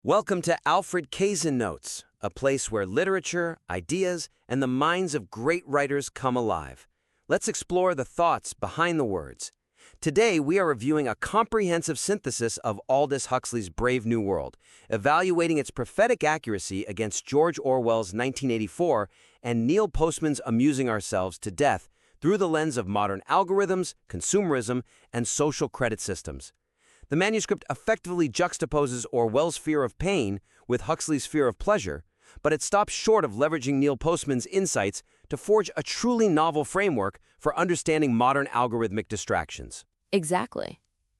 Welcome to Alfred Kazin Notes, a place where literature, ideas, and the minds of great writers come alive. Let's explore the thoughts behind the words. Today, we are reviewing a comprehensive synthesis of Aldous Huxley's Brave New World, evaluating its prophetic accuracy against George Orwell's 1984 and Neil Postman's Amusing Ourselves to Death through the lens of modern algorithms, consumerism, and social credit systems. The manuscript effectively juxtaposes Orwell's fear of pain with Huxley's fear of pleasure, but it stops short of leveraging Neil Postman's insights to forge a truly novel framework for understanding modern algorithmic distractions. Exactly.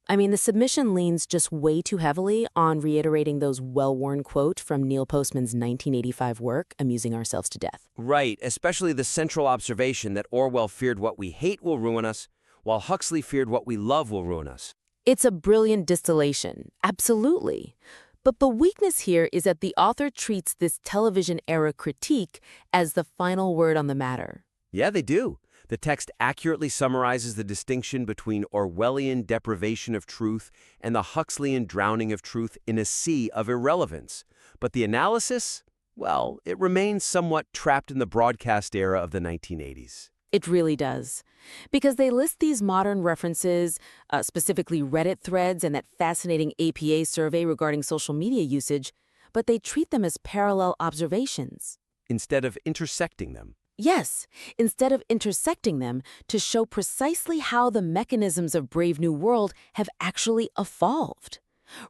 I mean, the submission leans just way too heavily on reiterating those well-worn quote from Neil Postman's 1985 work, Amusing Ourselves to Death. Right, especially the central observation that Orwell feared what we hate will ruin us, while Huxley feared what we love will ruin us. It's a brilliant distillation, absolutely. But the weakness here is that the author treats this television-era critique as the final word on the matter. Yeah, they do. The text accurately summarizes the distinction between Orwellian deprivation of truth and the Huxleyan drowning of truth in a sea of irrelevance. But the analysis, well, it remains somewhat trapped in the broadcast era of the 1980s. It really does. Because they list these modern references, specifically Reddit threads and that fascinating APA survey regarding social media usage, but they treat them as parallel observations. Instead of intersecting them. Yes, instead of intersecting them to show precisely how the mechanisms of Brave New World have actually evolved.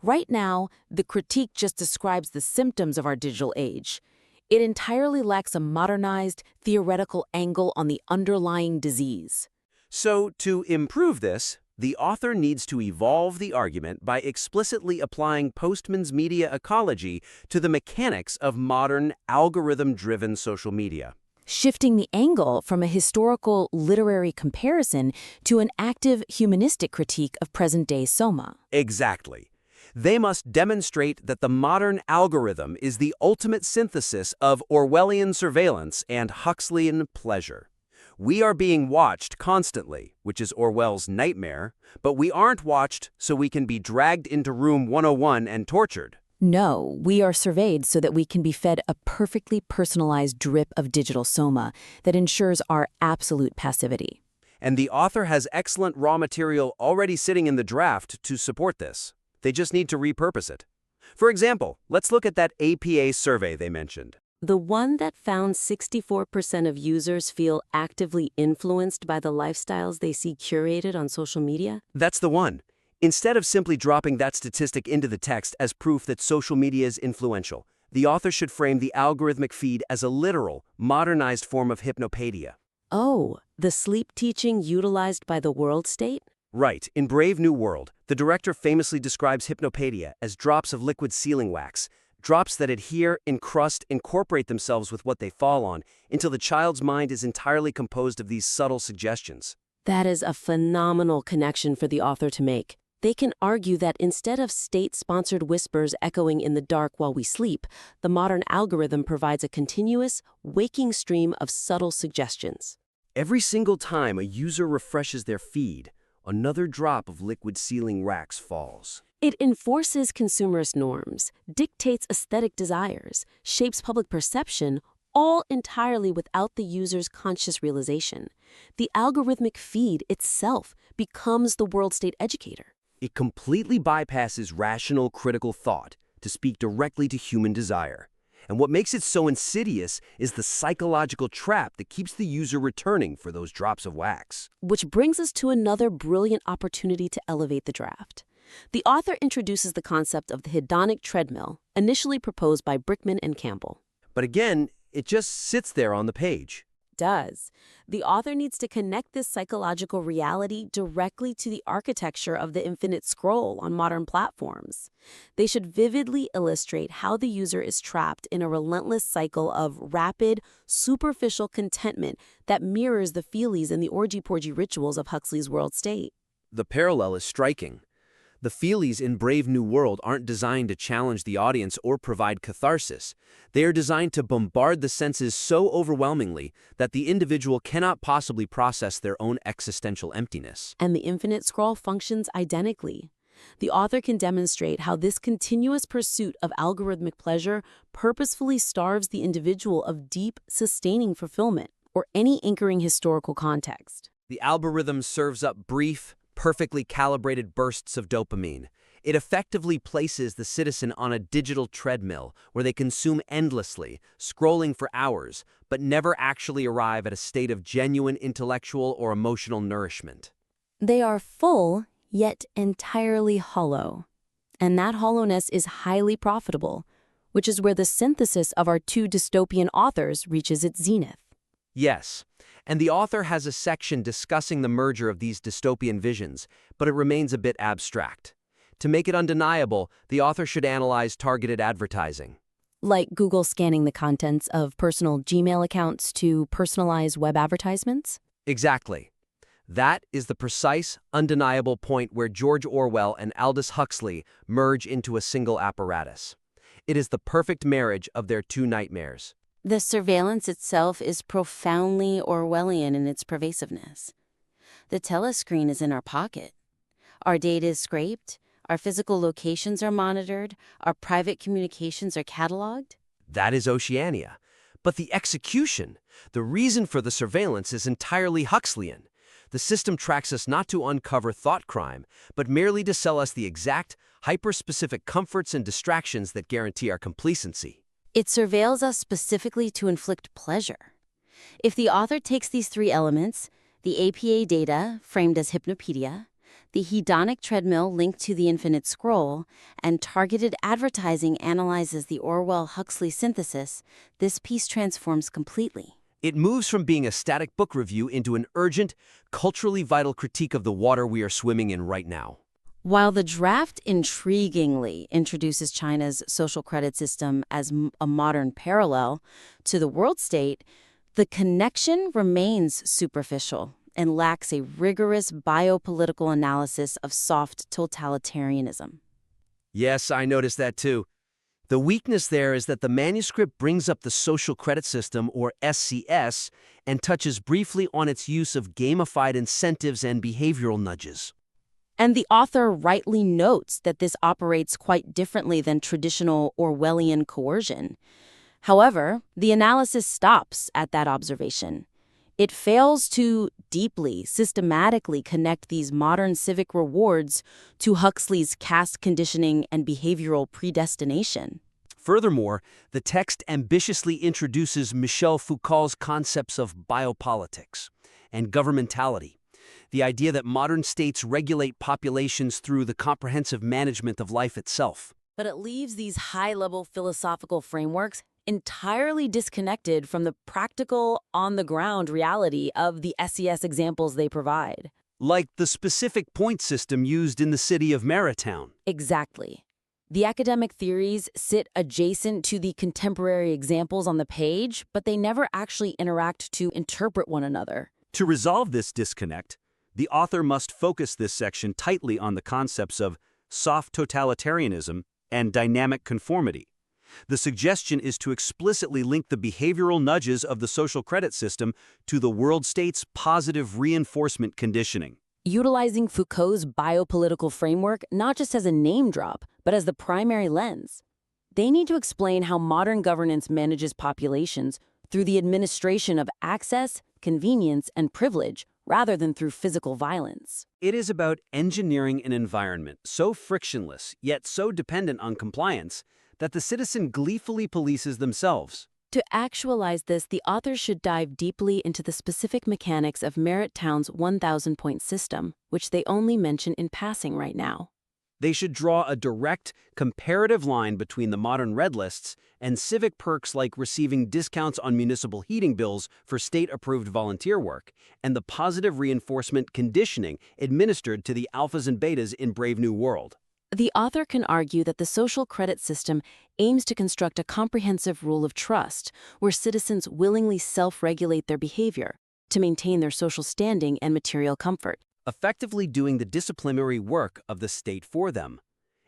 Right now, the critique just describes the symptoms of our digital age. It entirely lacks a modernized, theoretical angle on the underlying disease. So, to improve this, the author needs to evolve the argument by explicitly applying Postman's media ecology to the mechanics of modern, algorithm-driven social media. Shifting the angle from a historical, literary comparison to an active, humanistic critique of present-day soma. Exactly. They must demonstrate that the modern algorithm is the ultimate synthesis of Orwellian surveillance and Huxleyan pleasure. We are being watched constantly, which is Orwell's nightmare, but we aren't watched so we can be dragged into room 101 and tortured. No, we are surveyed so that we can be fed a perfectly personalized drip of digital soma that ensures our absolute passivity. And the author has excellent raw material already sitting in the draft to support this. They just need to repurpose it. For example, let's look at that APA survey they mentioned. The one that found 64% of users feel actively influenced by the lifestyles they see curated on social media? That's the one. Instead of simply dropping that statistic into the text as proof that social media is influential, the author should frame the algorithmic feed as a literal, modernized form of hypnopaedia. Oh, the sleep teaching utilized by the world state? Right. In Brave New World, the director famously describes hypnopaedia as drops of liquid sealing wax, drops that adhere, encrust, incorporate themselves with what they fall on, until the child's mind is entirely composed of these subtle suggestions. That is a phenomenal connection for the author to make. They can argue that instead of state-sponsored whispers echoing in the dark while we sleep, the modern algorithm provides a continuous, waking stream of subtle suggestions. Every single time a user refreshes their feed, another drop of liquid sealing wax falls. It enforces consumerist norms, dictates aesthetic desires, shapes public perception, all entirely without the user's conscious realization. The algorithmic feed itself becomes the world state educator. It completely bypasses rational, critical thought to speak directly to human desire. And what makes it so insidious is the psychological trap that keeps the user returning for those drops of wax. Which brings us to another brilliant opportunity to elevate the draft. The author introduces the concept of the hedonic treadmill, initially proposed by Brickman and Campbell. But again, it just sits there on the page. Does. The author needs to connect this psychological reality directly to the architecture of the infinite scroll on modern platforms. They should vividly illustrate how the user is trapped in a relentless cycle of rapid, superficial contentment that mirrors the feelies and the orgy-porgy rituals of Huxley's world state. The parallel is striking. The feelies in Brave New World aren't designed to challenge the audience or provide catharsis. They are designed to bombard the senses so overwhelmingly that the individual cannot possibly process their own existential emptiness. And the infinite scroll functions identically. The author can demonstrate how this continuous pursuit of algorithmic pleasure purposefully starves the individual of deep, sustaining fulfillment or any anchoring historical context. The algorithm serves up brief, perfectly calibrated bursts of dopamine. It effectively places the citizen on a digital treadmill where they consume endlessly, scrolling for hours, but never actually arrive at a state of genuine intellectual or emotional nourishment. They are full, yet entirely hollow. And that hollowness is highly profitable, which is where the synthesis of our two dystopian authors reaches its zenith. Yes, and the author has a section discussing the merger of these dystopian visions, but it remains a bit abstract. To make it undeniable, the author should analyze targeted advertising. Like Google scanning the contents of personal Gmail accounts to personalize web advertisements? Exactly. That is the precise, undeniable point where George Orwell and Aldous Huxley merge into a single apparatus. It is the perfect marriage of their two nightmares. The surveillance itself is profoundly Orwellian in its pervasiveness. The telescreen is in our pocket. Our data is scraped. Our physical locations are monitored. Our private communications are cataloged. That is Oceania. But the execution, the reason for the surveillance is entirely Huxleyan. The system tracks us not to uncover thought crime, but merely to sell us the exact, hyper-specific comforts and distractions that guarantee our complacency. It surveils us specifically to inflict pleasure. If the author takes these three elements, the APA data, framed as hypnopedia, the hedonic treadmill linked to the infinite scroll, and targeted advertising analyzes the Orwell-Huxley synthesis, this piece transforms completely. It moves from being a static book review into an urgent, culturally vital critique of the water we are swimming in right now. While the draft intriguingly introduces China's social credit system as a modern parallel to the world state, the connection remains superficial and lacks a rigorous biopolitical analysis of soft totalitarianism. Yes, I noticed that too. The weakness there is that the manuscript brings up the social credit system, or SCS, and touches briefly on its use of gamified incentives and behavioral nudges. And the author rightly notes that this operates quite differently than traditional Orwellian coercion. However, the analysis stops at that observation. It fails to deeply, systematically connect these modern civic rewards to Huxley's caste conditioning and behavioral predestination. Furthermore, the text ambitiously introduces Michel Foucault's concepts of biopolitics and governmentality, the idea that modern states regulate populations through the comprehensive management of life itself. But it leaves these high-level philosophical frameworks entirely disconnected from the practical, on-the-ground reality of the SES examples they provide. Like the specific point system used in the city of Marytown. Exactly. The academic theories sit adjacent to the contemporary examples on the page, but they never actually interact to interpret one another. To resolve this disconnect, the author must focus this section tightly on the concepts of soft totalitarianism and dynamic conformity. The suggestion is to explicitly link the behavioral nudges of the social credit system to the world state's positive reinforcement conditioning. Utilizing Foucault's biopolitical framework not just as a name drop, but as the primary lens. They need to explain how modern governance manages populations through the administration of access, convenience, and privilege, rather than through physical violence. It is about engineering an environment so frictionless, yet so dependent on compliance, that the citizen gleefully polices themselves. To actualize this, the author should dive deeply into the specific mechanics of Marytown's 1,000-point system, which they only mention in passing right now. They should draw a direct, comparative line between the modern red lists and civic perks like receiving discounts on municipal heating bills for state-approved volunteer work, and the positive reinforcement conditioning administered to the alphas and betas in Brave New World. The author can argue that the social credit system aims to construct a comprehensive rule of trust where citizens willingly self-regulate their behavior to maintain their social standing and material comfort, effectively doing the disciplinary work of the state for them.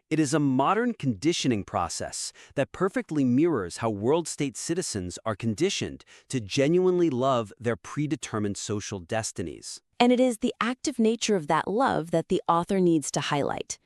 It is a modern conditioning process that perfectly mirrors how world state citizens are conditioned to genuinely love their predetermined social destinies. And it is the active nature of that love that the author needs to highlight.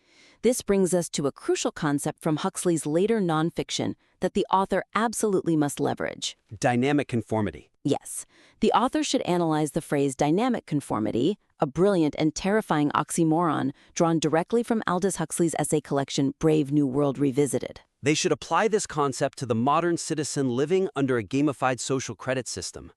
This brings us to a crucial concept from Huxley's later nonfiction that the author absolutely must leverage. Dynamic conformity. Yes, the author should analyze the phrase dynamic conformity, a brilliant and terrifying oxymoron drawn directly from Aldous Huxley's essay collection Brave New World Revisited. They should apply this concept to the modern citizen living under a gamified social credit system.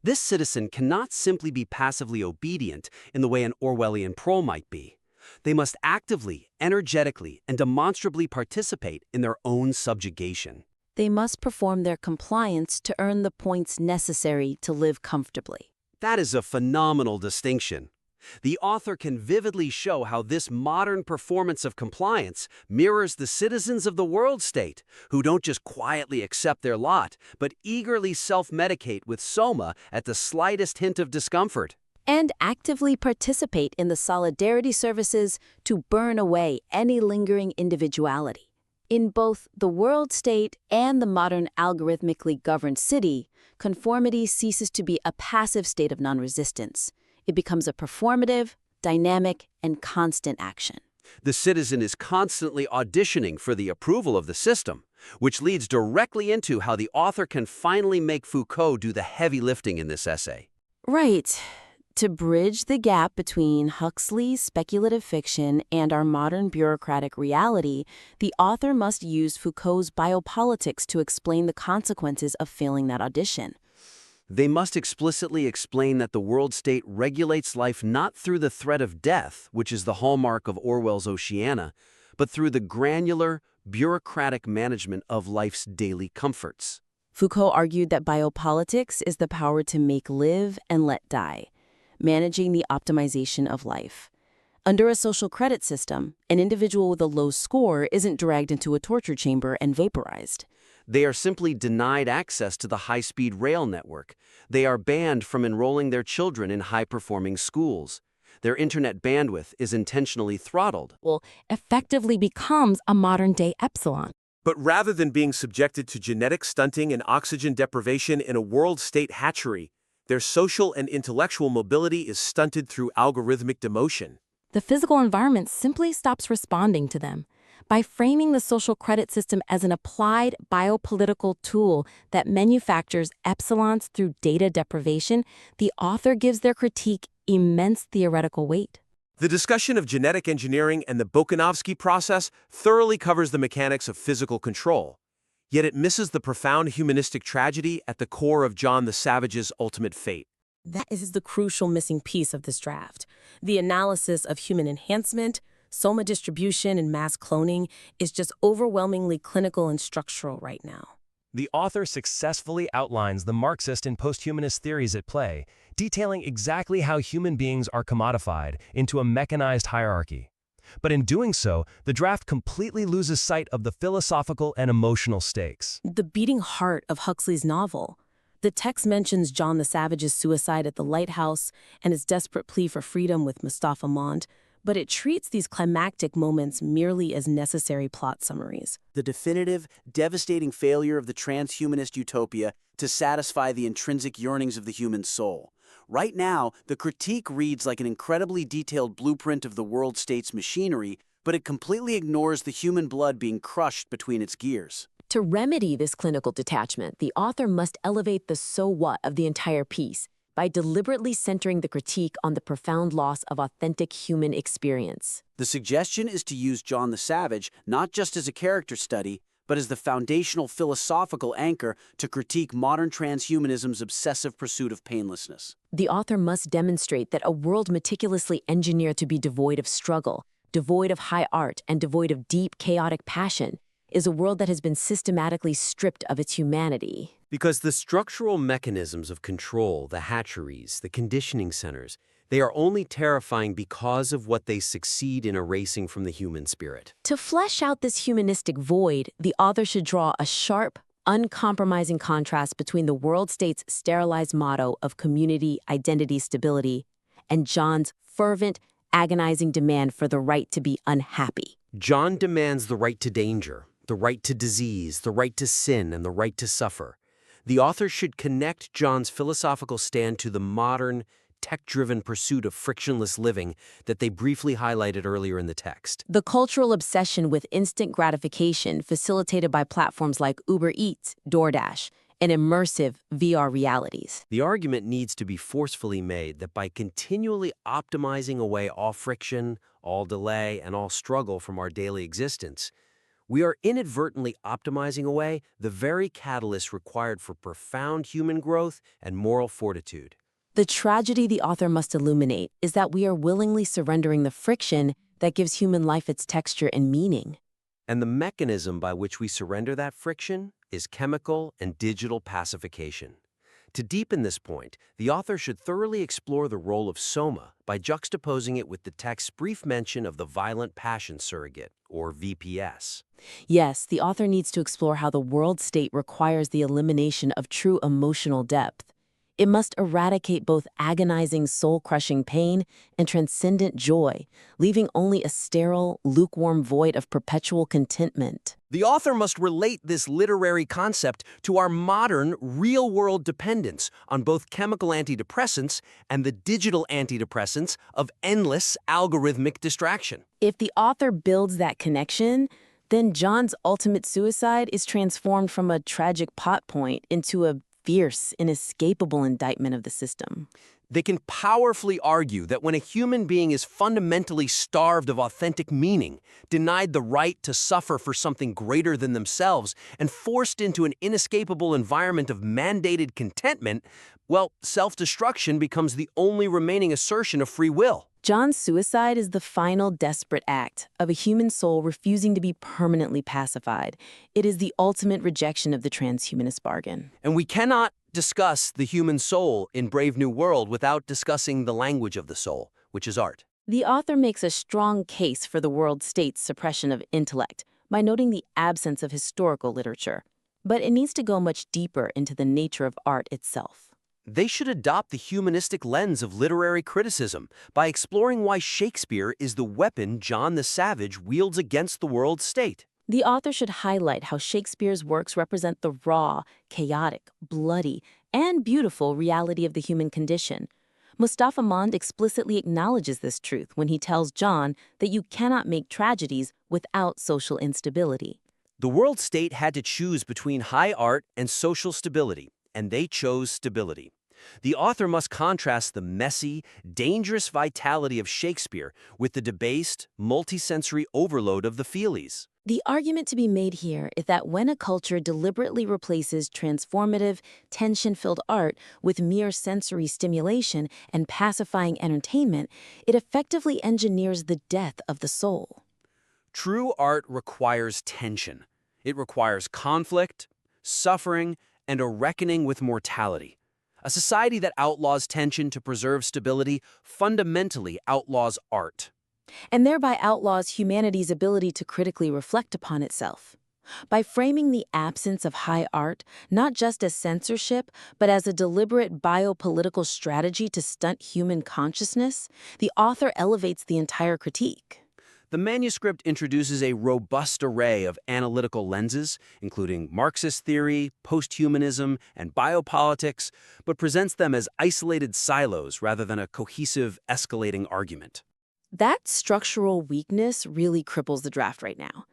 This citizen cannot simply be passively obedient in the way an Orwellian prole might be. They must actively, energetically, and demonstrably participate in their own subjugation. They must perform their compliance to earn the points necessary to live comfortably. That is a phenomenal distinction. The author can vividly show how this modern performance of compliance mirrors the citizens of the world state, who don't just quietly accept their lot, but eagerly self-medicate with soma at the slightest hint of discomfort. And actively participate in the solidarity services to burn away any lingering individuality. In both the world state and the modern algorithmically governed city, conformity ceases to be a passive state of non-resistance. It becomes a performative, dynamic, and constant action. The citizen is constantly auditioning for the approval of the system, which leads directly into how the author can finally make Foucault do the heavy lifting in this essay. Right. To bridge the gap between Huxley's speculative fiction and our modern bureaucratic reality, the author must use Foucault's biopolitics to explain the consequences of failing that audition. They must explicitly explain that the world state regulates life not through the threat of death, which is the hallmark of Orwell's Oceana, but through the granular, bureaucratic management of life's daily comforts. Foucault argued that biopolitics is the power to make live and let die, managing the optimization of life. Under a social credit system, an individual with a low score isn't dragged into a torture chamber and vaporized. They are simply denied access to the high-speed rail network. They are banned from enrolling their children in high-performing schools. Their internet bandwidth is intentionally throttled. Effectively becomes a modern-day epsilon. But rather than being subjected to genetic stunting and oxygen deprivation in a world state hatchery, their social and intellectual mobility is stunted through algorithmic demotion. The physical environment simply stops responding to them. By framing the social credit system as an applied biopolitical tool that manufactures epsilons through data deprivation, the author gives their critique immense theoretical weight. The discussion of genetic engineering and the Bokanovsky process thoroughly covers the mechanics of physical control, yet it misses the profound humanistic tragedy at the core of John the Savage's ultimate fate. That is the crucial missing piece of this draft. The analysis of human enhancement, soma distribution, and mass cloning is just overwhelmingly clinical and structural right now. The author successfully outlines the Marxist and posthumanist theories at play, detailing exactly how human beings are commodified into a mechanized hierarchy. But in doing so, the draft completely loses sight of the philosophical and emotional stakes. The beating heart of Huxley's novel. The text mentions John the Savage's suicide at the lighthouse and his desperate plea for freedom with Mustafa Mond, but it treats these climactic moments merely as necessary plot summaries. The definitive, devastating failure of the transhumanist utopia to satisfy the intrinsic yearnings of the human soul. Right now, the critique reads like an incredibly detailed blueprint of the world state's machinery, but it completely ignores the human blood being crushed between its gears. To remedy this clinical detachment, the author must elevate the so what of the entire piece by deliberately centering the critique on the profound loss of authentic human experience. The suggestion is to use John the Savage not just as a character study, but as the foundational philosophical anchor to critique modern transhumanism's obsessive pursuit of painlessness. The author must demonstrate that a world meticulously engineered to be devoid of struggle, devoid of high art, and devoid of deep, chaotic passion is a world that has been systematically stripped of its humanity. Because the structural mechanisms of control, the hatcheries, the conditioning centers, they are only terrifying because of what they succeed in erasing from the human spirit. To flesh out this humanistic void, the author should draw a sharp, uncompromising contrast between the world state's sterilized motto of community, identity, stability, and John's fervent, agonizing demand for the right to be unhappy. John demands the right to danger, the right to disease, the right to sin, and the right to suffer. The author should connect John's philosophical stand to the modern, tech-driven pursuit of frictionless living that they briefly highlighted earlier in the text. The cultural obsession with instant gratification facilitated by platforms like Uber Eats, DoorDash, and immersive VR realities. The argument needs to be forcefully made that by continually optimizing away all friction, all delay, and all struggle from our daily existence, we are inadvertently optimizing away the very catalyst required for profound human growth and moral fortitude. The tragedy the author must illuminate is that we are willingly surrendering the friction that gives human life its texture and meaning. And the mechanism by which we surrender that friction is chemical and digital pacification. To deepen this point, the author should thoroughly explore the role of soma by juxtaposing it with the text's brief mention of the violent passion surrogate, or VPS. Yes, the author needs to explore how the world state requires the elimination of true emotional depth. It must eradicate both agonizing, soul-crushing pain and transcendent joy, leaving only a sterile, lukewarm void of perpetual contentment. The author must relate this literary concept to our modern, real-world dependence on both chemical antidepressants and the digital antidepressants of endless algorithmic distraction. If the author builds that connection, then John's ultimate suicide is transformed from a tragic plot point into a fierce, inescapable indictment of the system. They can powerfully argue that when a human being is fundamentally starved of authentic meaning, denied the right to suffer for something greater than themselves, and forced into an inescapable environment of mandated contentment, well, self-destruction becomes the only remaining assertion of free will. John's suicide is the final desperate act of a human soul refusing to be permanently pacified. It is the ultimate rejection of the transhumanist bargain. And we cannot discuss the human soul in Brave New World without discussing the language of the soul, which is art. The author makes a strong case for the world state's suppression of intellect by noting the absence of historical literature. But it needs to go much deeper into the nature of art itself. They should adopt the humanistic lens of literary criticism by exploring why Shakespeare is the weapon John the Savage wields against the world state. The author should highlight how Shakespeare's works represent the raw, chaotic, bloody, and beautiful reality of the human condition. Mustafa Mond explicitly acknowledges this truth when he tells John that you cannot make tragedies without social instability. The world state had to choose between high art and social stability, and they chose stability. The author must contrast the messy, dangerous vitality of Shakespeare with the debased, multisensory overload of the Feelies. The argument to be made here is that when a culture deliberately replaces transformative, tension-filled art with mere sensory stimulation and pacifying entertainment, it effectively engineers the death of the soul. True art requires tension. It requires conflict, suffering, and a reckoning with mortality. A society that outlaws tension to preserve stability fundamentally outlaws art. And thereby outlaws humanity's ability to critically reflect upon itself. By framing the absence of high art not just as censorship, but as a deliberate biopolitical strategy to stunt human consciousness, the author elevates the entire critique. The manuscript introduces a robust array of analytical lenses, including Marxist theory, posthumanism, and biopolitics, but presents them as isolated silos rather than a cohesive, escalating argument. That structural weakness really cripples the draft right now.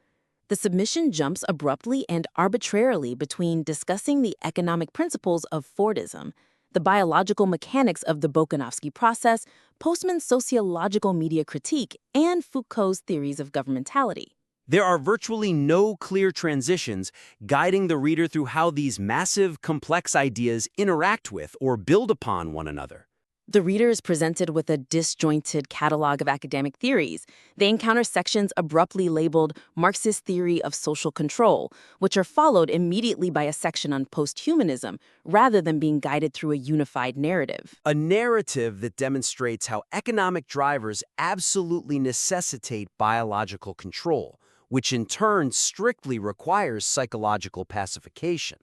The submission jumps abruptly and arbitrarily between discussing the economic principles of Fordism, the biological mechanics of the Bokanovsky process, Postman's sociological media critique, and Foucault's theories of governmentality. There are virtually no clear transitions guiding the reader through how these massive, complex ideas interact with or build upon one another. The reader is presented with a disjointed catalog of academic theories. They encounter sections abruptly labeled Marxist theory of social control, which are followed immediately by a section on posthumanism, rather than being guided through a unified narrative. A narrative that demonstrates how economic drivers absolutely necessitate biological control, which in turn strictly requires psychological pacification.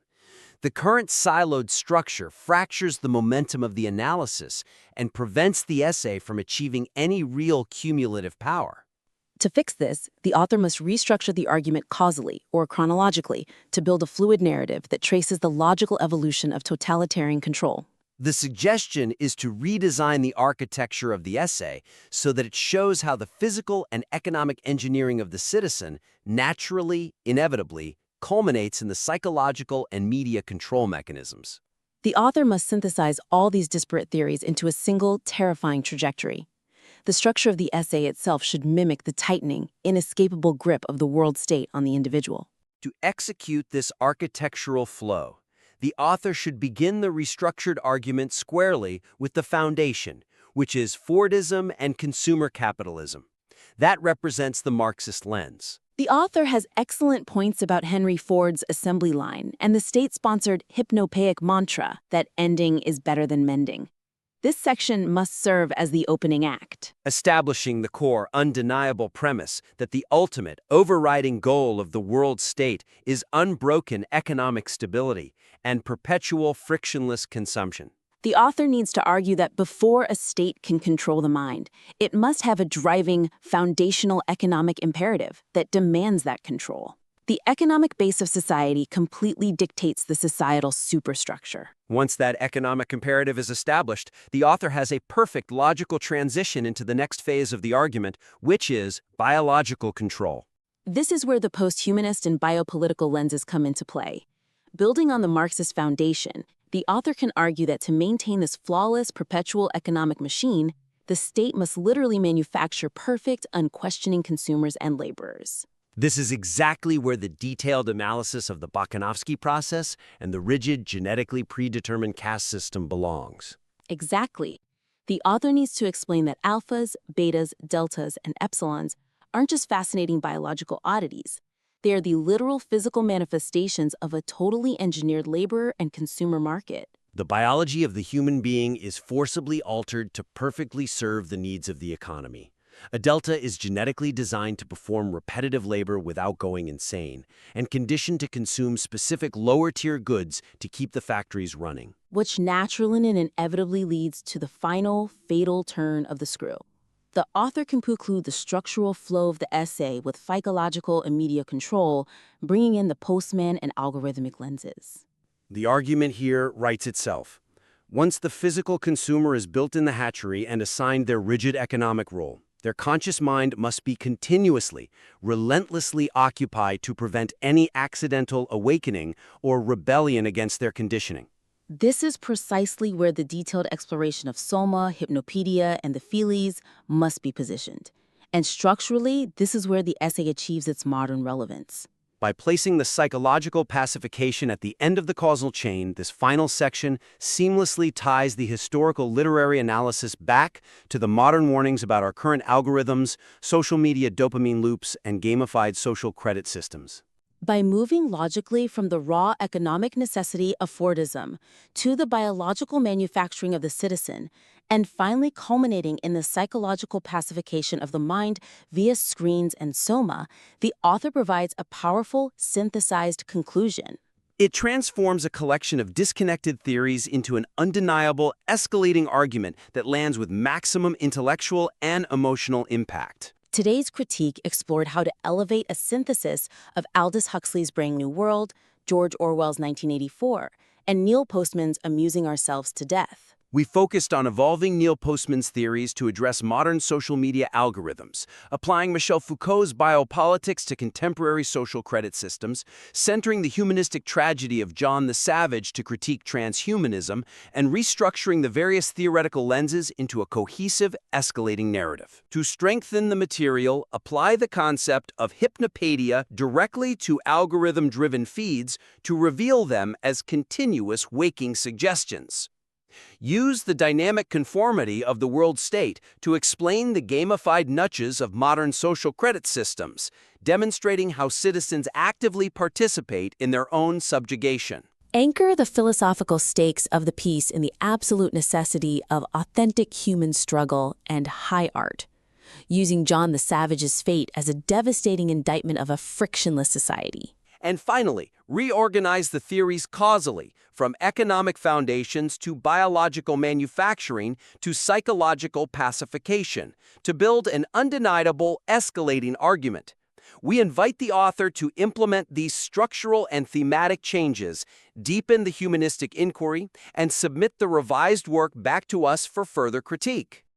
The current siloed structure fractures the momentum of the analysis and prevents the essay from achieving any real cumulative power. To fix this, the author must restructure the argument causally or chronologically to build a fluid narrative that traces the logical evolution of totalitarian control. The suggestion is to redesign the architecture of the essay so that it shows how the physical and economic engineering of the citizen naturally, inevitably, culminates in the psychological and media control mechanisms. The author must synthesize all these disparate theories into a single, terrifying trajectory. The structure of the essay itself should mimic the tightening, inescapable grip of the world state on the individual. To execute this architectural flow, the author should begin the restructured argument squarely with the foundation, which is Fordism and consumer capitalism. That represents the Marxist lens. The author has excellent points about Henry Ford's assembly line and the state-sponsored hypnopoeic mantra that ending is better than mending. This section must serve as the opening act, Establishing the core, undeniable premise that the ultimate, overriding goal of the world state is unbroken economic stability and perpetual frictionless consumption. The author needs to argue that before a state can control the mind, it must have a driving, foundational economic imperative that demands that control. The economic base of society completely dictates the societal superstructure. Once that economic imperative is established, the author has a perfect logical transition into the next phase of the argument, which is biological control. This is where the post-humanist and biopolitical lenses come into play. Building on the Marxist foundation, the author can argue that to maintain this flawless, perpetual economic machine, the state must literally manufacture perfect, unquestioning consumers and laborers. This is exactly where the detailed analysis of the Bakhanovsky process and the rigid, genetically predetermined caste system belongs. Exactly. The author needs to explain that alphas, betas, deltas, and epsilons aren't just fascinating biological oddities. They are the literal physical manifestations of a totally engineered labor and consumer market. The biology of the human being is forcibly altered to perfectly serve the needs of the economy. A delta is genetically designed to perform repetitive labor without going insane, and conditioned to consume specific lower-tier goods to keep the factories running. Which naturally and inevitably leads to the final, fatal turn of the screw. The author can conclude the structural flow of the essay with psychological and media control, bringing in the Postman and algorithmic lenses. The argument here writes itself. Once the physical consumer is built in the hatchery and assigned their rigid economic role, their conscious mind must be continuously, relentlessly occupied to prevent any accidental awakening or rebellion against their conditioning. This is precisely where the detailed exploration of soma, hypnopedia, and the feelies must be positioned. And structurally, this is where the essay achieves its modern relevance. By placing the psychological pacification at the end of the causal chain, this final section seamlessly ties the historical literary analysis back to the modern warnings about our current algorithms, social media dopamine loops, and gamified social credit systems. By moving logically from the raw economic necessity of Fordism to the biological manufacturing of the citizen, and finally culminating in the psychological pacification of the mind via screens and soma, the author provides a powerful, synthesized conclusion. It transforms a collection of disconnected theories into an undeniable, escalating argument that lands with maximum intellectual and emotional impact. Today's critique explored how to elevate a synthesis of Aldous Huxley's Brave New World, George Orwell's 1984, and Neil Postman's Amusing Ourselves to Death. We focused on evolving Neil Postman's theories to address modern social media algorithms, applying Michel Foucault's biopolitics to contemporary social credit systems, centering the humanistic tragedy of John the Savage to critique transhumanism, and restructuring the various theoretical lenses into a cohesive, escalating narrative. To strengthen the material, apply the concept of hypnopedia directly to algorithm-driven feeds to reveal them as continuous waking suggestions. Use the dynamic conformity of the world state to explain the gamified nudges of modern social credit systems, demonstrating how citizens actively participate in their own subjugation. Anchor the philosophical stakes of the piece in the absolute necessity of authentic human struggle and high art, using John the Savage's fate as a devastating indictment of a frictionless society. And finally, reorganize the theories causally, from economic foundations to biological manufacturing to psychological pacification, to build an undeniable, escalating argument. We invite the author to implement these structural and thematic changes, deepen the humanistic inquiry, and submit the revised work back to us for further critique.